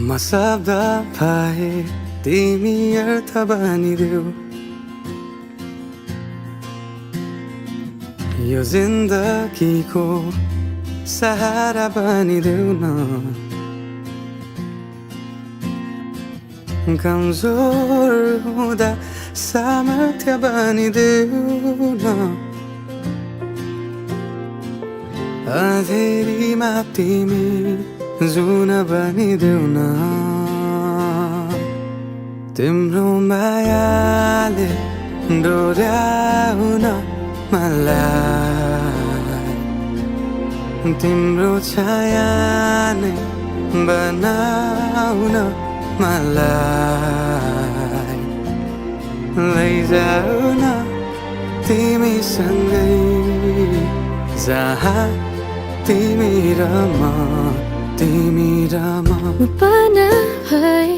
Masabda pae timi artha banideu यो जिन्दगीको सहारा बनिदेऊ न कमजोर हुँदा सामर्थ्य बनिदेऊ न अँधेरीमा तिमी जुन बनिदेऊ न तिम्रो मायाले डोर्याउन मलाई तिम्रो छाया नै बनाउन मलाई लैजाऊ न तिमीसँगै जहाँ तिमी र म पाना भए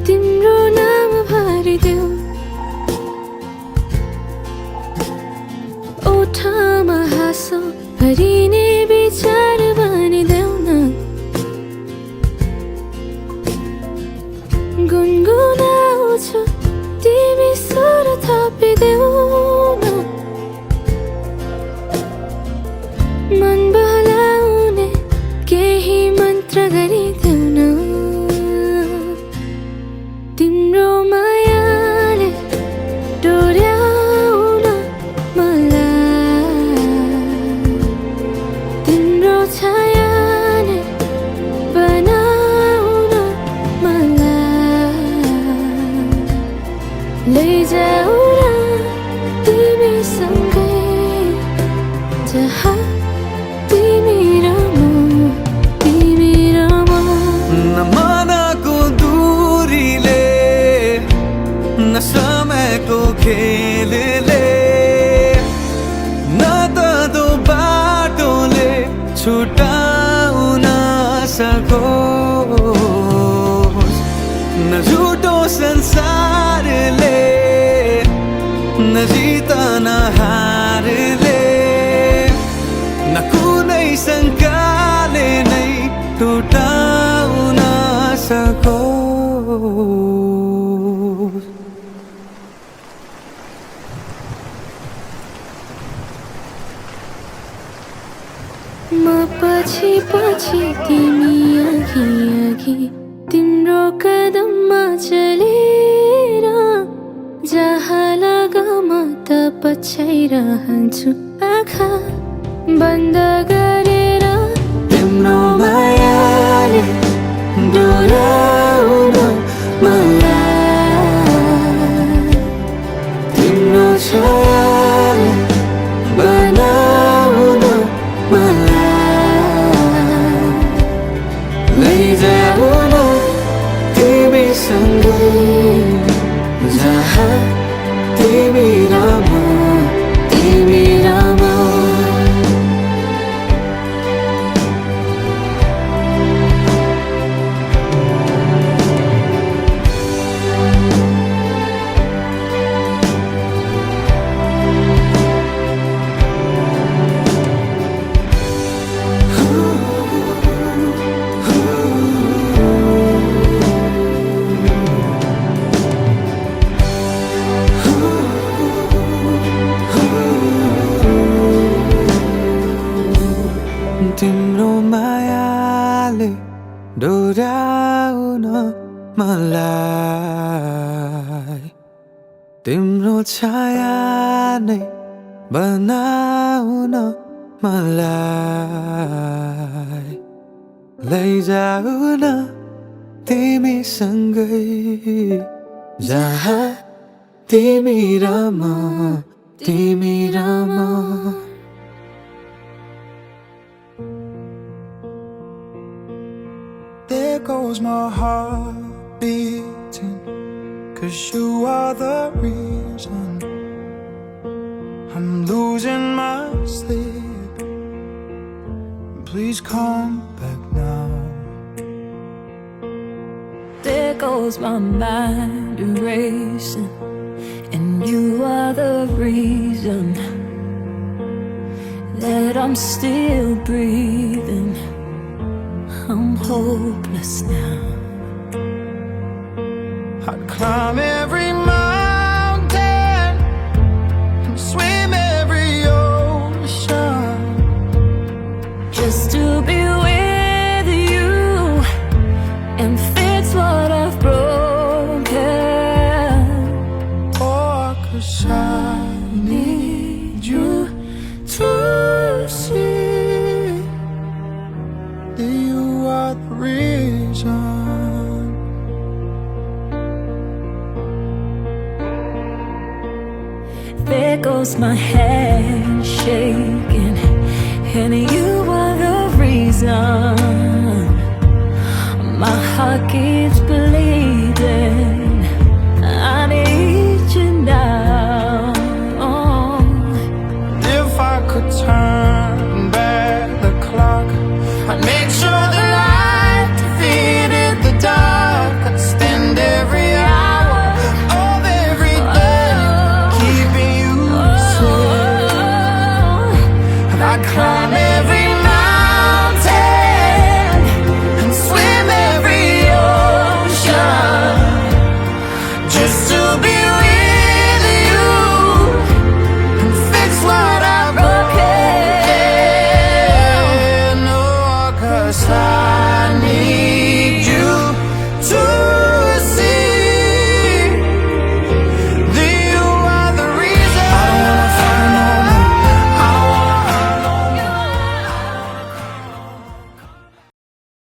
तिम्रो नाम भरिदेऊ ओठमा हाँसो भरिने विचार बनिदेऊ न गुनगुनाउँछु तिमी स्वर थपिदेऊ न मन बहलाउने केही मन्त्र गरिदेऊ न तिम्रो मायाले डोर्याउन मलाई तिम्रो छाया नै बनाउन मलाई लैजाऊ न तिमीसँगै जहाँ तिमी र म नमनको दूरीले न समयको खेलले न त दो बाटोले छुटाउन सकोस् न झुटो संसारले न जितन हारले न कुनै शङ्काले नै टुटाउन सकोस् म पछि पछि तिमी अघि अघि तिम्रो कदममा चलेर जहाँ लग म त पछ्याइरहन्छु आँखा बन्द गरेर तिम्रो मायाले डोर्याउन मलाई तिम्रो छायाले बनाउन मलाई लैजाऊ न तिमीसँगै जहाँ तिमी र म तिम्रो मायाले डोर्याउन मलाई तिम्रो छाया नै बनाउन मलाई लैजाऊ न तिमीसँगै जहाँ तिमी र म There goes my heart beating, 'cause you are the reason I'm losing my sleep. Please come back now. There goes my mind erasing, and you are the reason that I'm still breathing. I'm hopeless now. I'd climb every mountain and swim every ocean just to be with you and fix what I've broken. Oh, 'cause I need you to see that you are the reason. There goes my hand shaking, and you are the reason my heart keeps bleeding.